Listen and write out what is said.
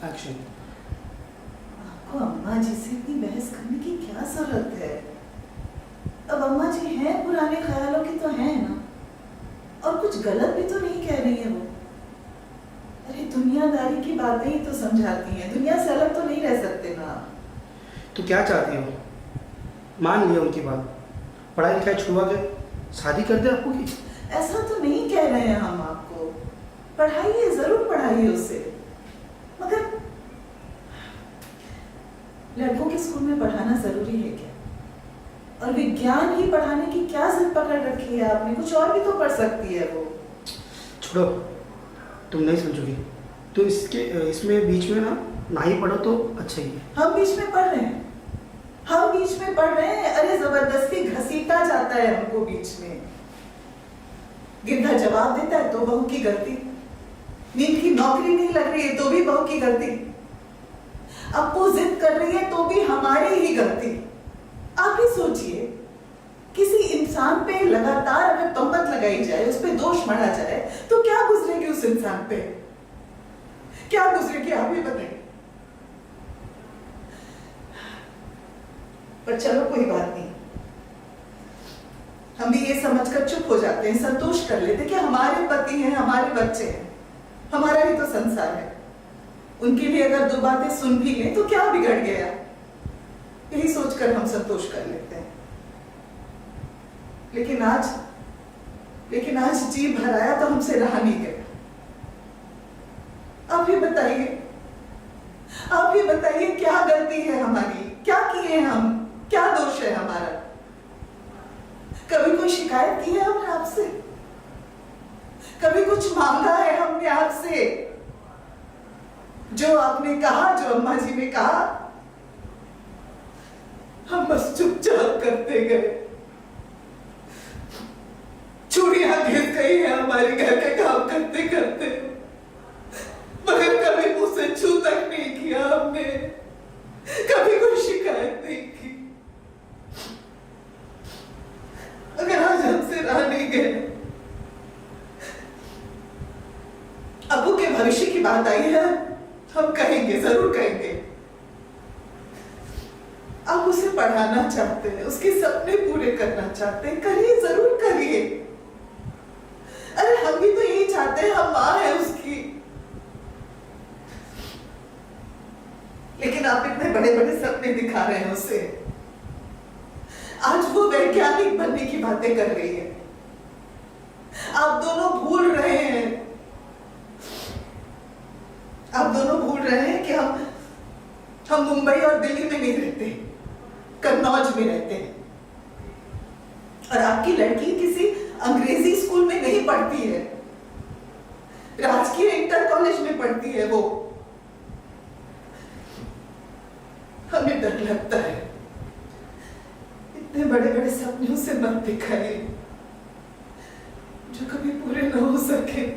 Action. आपको अम्मा जी से इतनी बहस करने की क्या जरूरत है? अब अम्मा जी हैं पुराने ख्यालों की तो हैं ना, और कुछ गलत भी तो नहीं कह रही है वो। अरे दुनियादारी की बातें ही तो समझाती हैं, दुनिया से अलग तो नहीं रह सकते ना। तो क्या चाहती हो? मान लिया उनकी बात, पढ़ाई लिखाई छुड़वा के शादी कर दे आपको की? ऐसा तो नहीं कह रहे हैं हम आपको, पढ़ाइए, जरूर पढ़ाइए उसे, मगर लड़कों के स्कूल में पढ़ाना जरूरी है क्या? और विज्ञान ही पढ़ाने की क्या जिद पकड़ रखी है आपने? कुछ और भी तो पढ़ सकती है वो। छोड़ो, तुम नहीं समझोगी। तुम इसमें बीच में ना ही पढ़ो तो अच्छा ही है। हम बीच में पढ़ रहे हैं, हम बीच में पढ़ रहे हैं। अरे जबरदस्ती घसीटा जाता है हमको बीच में। गिद्धा जवाब देता है तो बहू की गलती, नींद की नौकरी नहीं लग रही है तो भी बहू की गलती, अप्पू जिद कर रही है तो भी हमारी ही गलती। आप ही सोचिए, किसी इंसान पे लगातार अगर तोहमत लगाई जाए, उस पे दोष मढ़ा जाए, तो क्या गुजरेगी उस इंसान पे? क्या गुजरेगी आप ही बताइए। पर चलो कोई बात नहीं, हम भी ये समझकर चुप हो जाते हैं, संतोष कर लेते कि हमारे पति हैं, हमारे बच्चे हैं, हमारा ही तो संसार है। उनके लिए अगर दो बातें सुन भी लें तो क्या बिगड़ गया, यही सोचकर हम संतोष कर लेते हैं। लेकिन आज जी भर आया तो हमसे रहा नहीं गया। आप ही बताइए क्या गलती है हमारी, क्या किए हम, क्या दोष है हमारा? कभी कोई शिकायत की है हमने आपसे? कभी कुछ मांगा है हमने आपसे? जो आपने कहा, जो अम्मा जी ने कहा, हम बस चुपचाप करते गए। चूड़ियां गिर गई है हमारे घर के काम करते करते, मगर कभी मुझसे छू तक नहीं किया हमने, कभी कोई शिकायत नहीं की। अगर आज हमसे रह नहीं गए, अबू के भविष्य की बात आई है, हम कहेंगे, जरूर कहेंगे। आप उसे पढ़ाना चाहते हैं, उसके सपने पूरे करना चाहते हैं, करिए, जरूर करिए। अरे हम भी तो यही चाहते हैं, हम मां है उसकी। लेकिन आप इतने बड़े बड़े सपने दिखा रहे हैं उसे। आज वो वैज्ञानिक बनने की बातें कर रही है, आप दोनों भूल रहे हैं, कि हम मुंबई और दिल्ली में नहीं रहते, कन्नौज में रहते हैं। और आपकी लड़की किसी अंग्रेजी स्कूल में नहीं पढ़ती है, राजकीय इंटर कॉलेज में पढ़ती है वो। हमें डर लगता है, इतने बड़े बड़े सपनों से मत दिखाइए जो कभी पूरे न हो सके।